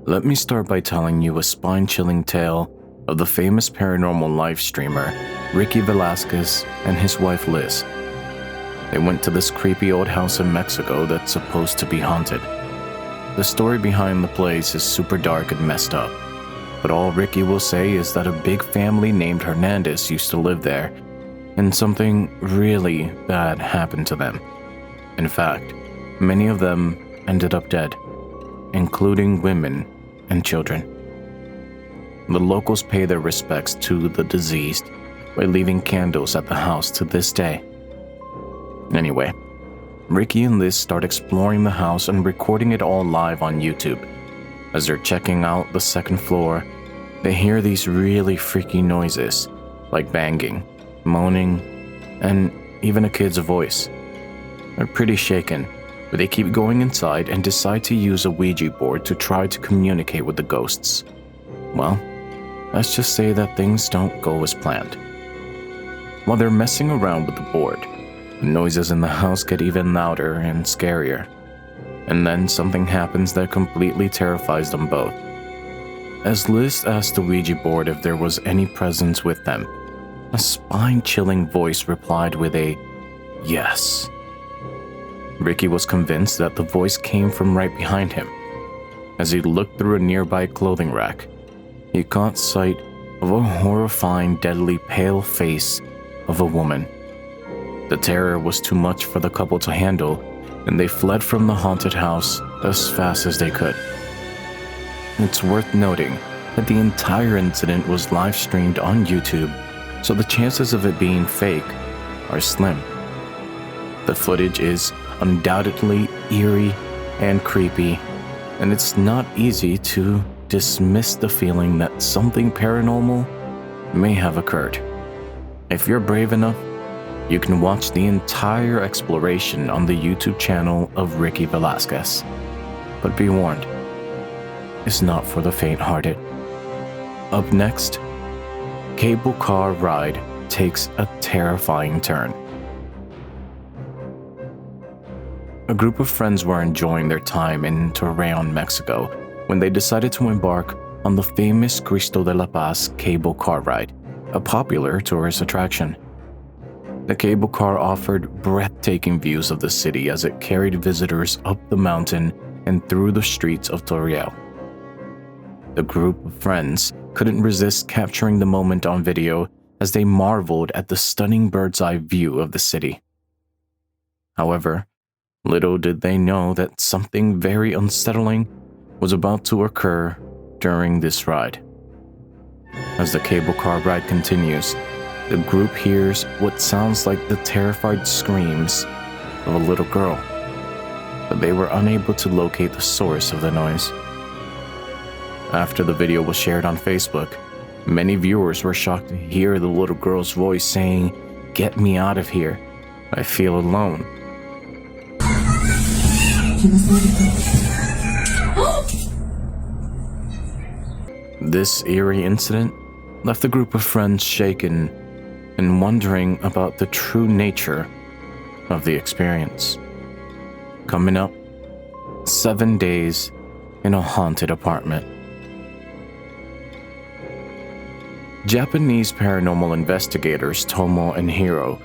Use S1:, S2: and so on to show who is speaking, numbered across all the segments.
S1: Let me start by telling you a spine-chilling tale of the famous paranormal live streamer RickyVelasquez and his wife Liz. They went to this creepy old house in Mexico that's supposed to be haunted. The story behind the place is super dark and messed up, but all Ricky will say is that a big family named Hernandez used to live there, and something really bad happened to them. In fact, many of them ended up dead, including women and children. The locals pay their respects to the deceased by leaving candles at the house to this day. Anyway, Ricky and Liz start exploring the house and recording it all live on YouTube. As they're checking out the second floor, they hear these really freaky noises, like banging, moaning, and even a kid's voice. They're pretty shaken, but they keep going inside and decide to use a Ouija board to try to communicate with the ghosts. Well, let's just say that things don't go as planned. While they're messing around with the board, the noises in the house get even louder and scarier. And then something happens that completely terrifies them both. As Liz asked the Ouija board if there was any presence with them, a spine-chilling voice replied with a yes. Ricky was convinced that the voice came from right behind him. As he looked through a nearby clothing rack, he caught sight of a horrifying, deadly pale face of a woman. The terror was too much for the couple to handle, and they fled from the haunted house as fast as they could. It's worth noting that the entire incident was live streamed on YouTube, so the chances of it being fake are slim. The footage is undoubtedly eerie and creepy, and it's not easy to dismiss the feeling that something paranormal may have occurred. If you're brave enough, you can watch the entire exploration on the YouTube channel of Ricky Velasquez. But be warned, it's not for the faint-hearted. Up next, cable car ride takes a terrifying turn. A group of friends were enjoying their time in Torreon, Mexico, when they decided to embark on the famous Cristo de la Paz cable car ride, a popular tourist attraction. The cable car offered breathtaking views of the city as it carried visitors up the mountain and through the streets of Torreon. The group of friends couldn't resist capturing the moment on video as they marveled at the stunning bird's-eye view of the city. However, little did they know that something very unsettling was about to occur during this ride. As the cable car ride continues, the group hears what sounds like the terrified screams of a little girl, but they were unable to locate the source of the noise. After the video was shared on Facebook, many viewers were shocked to hear the little girl's voice saying, "Get me out of here. I feel alone." This eerie incident left the group of friends shaken and wondering about the true nature of the experience. Coming up, 7 days in a haunted apartment. Japanese paranormal investigators Tomo and Hiro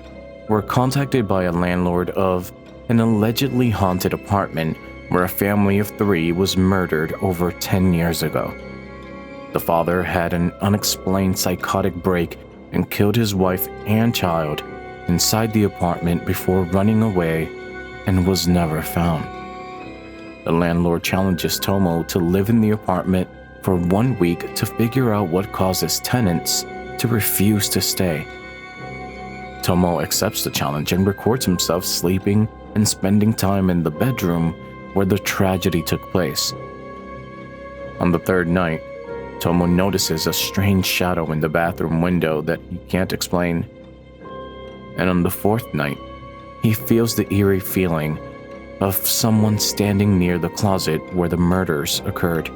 S1: were contacted by a landlord of an allegedly haunted apartment where a family of 3 was murdered over 10 years ago. The father had an unexplained psychotic break and killed his wife and child inside the apartment before running away and was never found. The landlord challenges Tomo to live in the apartment for 1 week to figure out what causes tenants to refuse to stay. Tomo accepts the challenge and records himself sleeping and spending time in the bedroom where the tragedy took place. On the 3rd night, Tomo notices a strange shadow in the bathroom window that he can't explain. And on the 4th night, he feels the eerie feeling of someone standing near the closet where the murders occurred.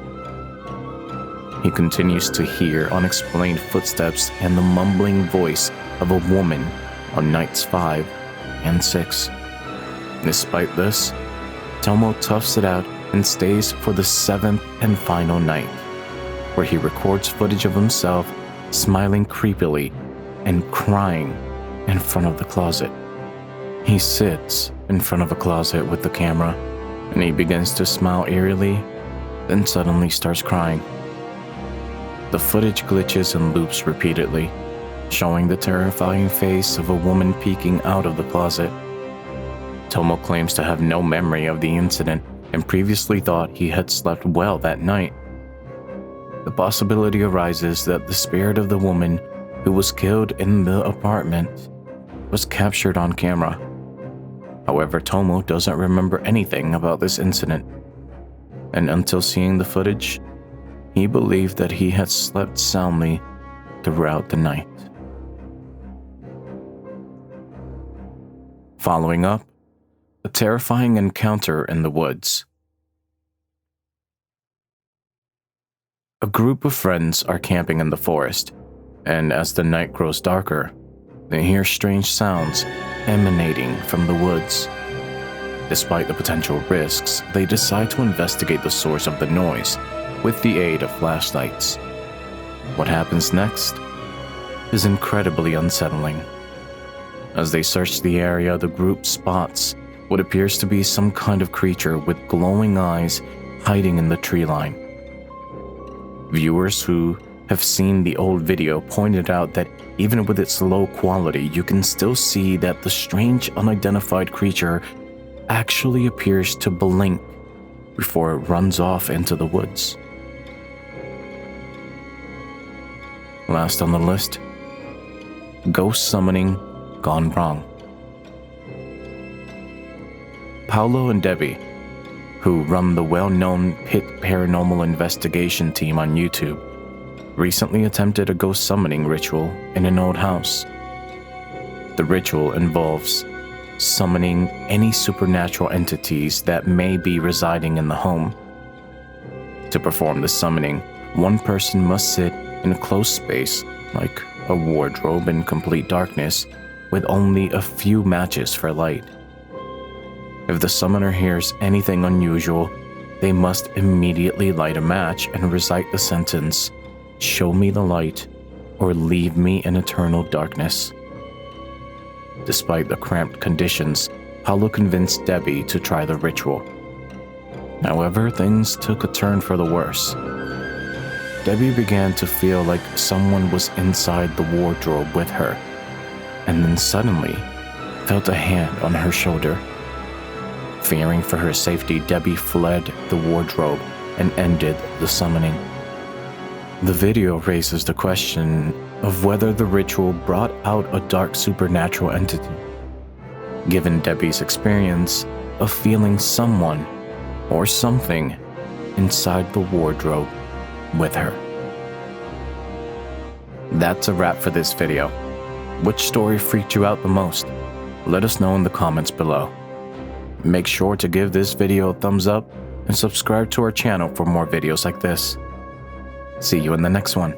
S1: He continues to hear unexplained footsteps and the mumbling voice of a woman on nights 5 and 6. Despite this, Tomo toughs it out and stays for the 7th and final night, where he records footage of himself smiling creepily and crying in front of the closet. He sits in front of a closet with the camera, and he begins to smile eerily, then suddenly starts crying. The footage glitches and loops repeatedly, showing the terrifying face of a woman peeking out of the closet. Tomo claims to have no memory of the incident and previously thought he had slept well that night. The possibility arises that the spirit of the woman who was killed in the apartment was captured on camera. However, Tomo doesn't remember anything about this incident, and until seeing the footage, he believed that he had slept soundly throughout the night. Following up, a terrifying encounter in the woods. A group of friends are camping in the forest, and as the night grows darker, they hear strange sounds emanating from the woods. Despite the potential risks, they decide to investigate the source of the noise with the aid of flashlights. What happens next is incredibly unsettling. As they search the area, the group spots what appears to be some kind of creature with glowing eyes hiding in the tree line. Viewers who have seen the old video pointed out that even with its low quality, you can still see that the strange unidentified creature actually appears to blink before it runs off into the woods. Last on the list, ghost summoning gone wrong. Paolo and Debbie, who run the well-known Pit Paranormal Investigation team on YouTube, recently attempted a ghost summoning ritual in an old house. The ritual involves summoning any supernatural entities that may be residing in the home. To perform the summoning, one person must sit in a closed space, like a wardrobe in complete darkness, with only a few matches for light. If the summoner hears anything unusual, they must immediately light a match and recite the sentence, "Show me the light, or leave me in eternal darkness." Despite the cramped conditions, Paolo convinced Debbie to try the ritual. However, things took a turn for the worse. Debbie began to feel like someone was inside the wardrobe with her, and then suddenly felt a hand on her shoulder. Fearing for her safety, Debbie fled the wardrobe and ended the summoning. The video raises the question of whether the ritual brought out a dark supernatural entity, given Debbie's experience of feeling someone or something inside the wardrobe with her. That's a wrap for this video. Which story freaked you out the most? Let us know in the comments below. Make sure to give this video a thumbs up and subscribe to our channel for more videos like this. See you in the next one.